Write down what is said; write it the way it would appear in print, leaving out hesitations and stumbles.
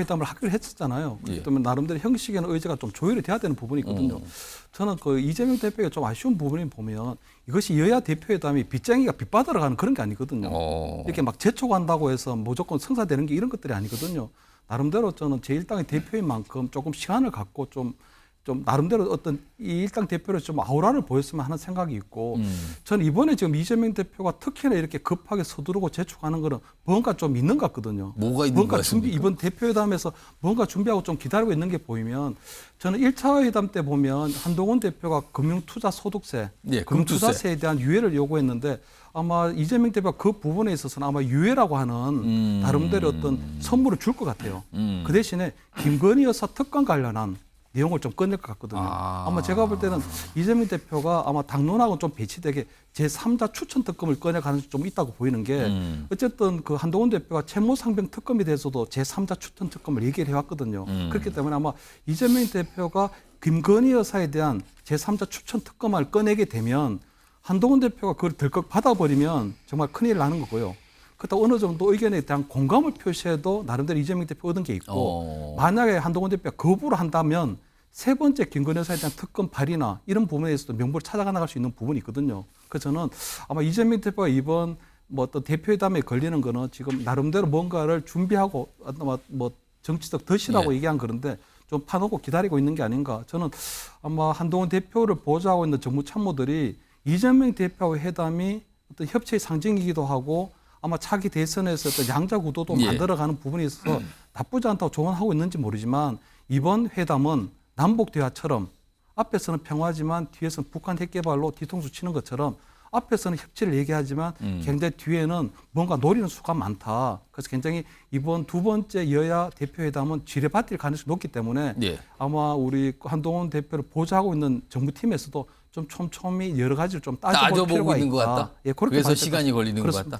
회담을 하기로 했었잖아요. 그렇기 예. 때문에 나름대로 형식에는 의제가 좀 조율이 돼야 되는 부분이 있거든요. 저는 그 이재명 대표가 좀 아쉬운 부분이 보면 이것이 여야 대표회담이 빗쟁이가 빗받으러 가는 그런 게 아니거든요. 이렇게 막 재촉한다고 해서 무조건 성사되는 게 이런 것들이 아니거든요. 나름대로 저는 제1당의 대표인 만큼 조금 시간을 갖고 좀 나름대로 어떤 이 일당 대표로 좀 아우라를 보였으면 하는 생각이 있고 저는 이번에 지금 이재명 대표가 특히나 이렇게 급하게 서두르고 재촉하는 거는 뭔가 좀 있는 것 같거든요. 뭐가 있는 뭔가 것 같습니까? 이번 대표회담에서 뭔가 준비하고 좀 기다리고 있는 게 보이면 저는 1차 회담 때 보면 한동훈 대표가 금융투자소득세, 예, 금융투자세에 대한 유예를 요구했는데 아마 이재명 대표가 그 부분에 있어서는 아마 유예라고 하는 나름대로 어떤 선물을 줄 것 같아요. 그 대신에 김건희 여사 특검 관련한 내용을 좀 꺼낼 것 같거든요. 아마 제가 볼 때는 이재명 대표가 아마 당론하고 좀 배치되게 제3자 추천 특검을 꺼낼 가능성이 좀 있다고 보이는 게 어쨌든 그 한동훈 대표가 채무상병 특검에 대해서도 제3자 추천 특검을 얘기를 해왔거든요. 그렇기 때문에 아마 이재명 대표가 김건희 여사에 대한 제3자 추천 특검을 꺼내게 되면 한동훈 대표가 그걸 덜컥 받아버리면 정말 큰일 나는 거고요. 그렇다고 어느 정도 의견에 대한 공감을 표시해도 나름대로 이재명 대표 얻은 게 있고 만약에 한동훈 대표가 거부를 한다면 세 번째 김건희 여사에 대한 특검 발의나 이런 부분에서도 명분을 찾아가 나갈 수 있는 부분이 있거든요. 그래서 저는 아마 이재명 대표가 이번 뭐 어떤 대표회담에 걸리는 거는 지금 나름대로 뭔가를 준비하고 뭐 정치적 덫이라고 얘기한 그런데 좀 파놓고 기다리고 있는 게 아닌가. 저는 아마 한동훈 대표를 보좌하고 있는 정무 참모들이 이재명 대표와 회담이 어떤 협치의 상징이기도 하고 아마 차기 대선에서 어떤 양자 구도도 만들어가는 부분이 있어서 나쁘지 않다고 조언하고 있는지 모르지만 이번 회담은 남북 대화처럼 앞에서는 평화지만 뒤에서는 북한 핵 개발로 뒤통수 치는 것처럼 앞에서는 협치를 얘기하지만 굉장히 뒤에는 뭔가 노리는 수가 많다. 그래서 굉장히 이번 두 번째 여야 대표회담은 지뢰받을 가능성이 높기 때문에 아마 우리 한동훈 대표를 보좌하고 있는 정부팀에서도 좀 촘촘히 여러 가지를 좀 따져볼 필요가 있다. 있는 것 같다. 예, 그렇게 그래서 시간이 걸리는 그렇습니다. 것 같다.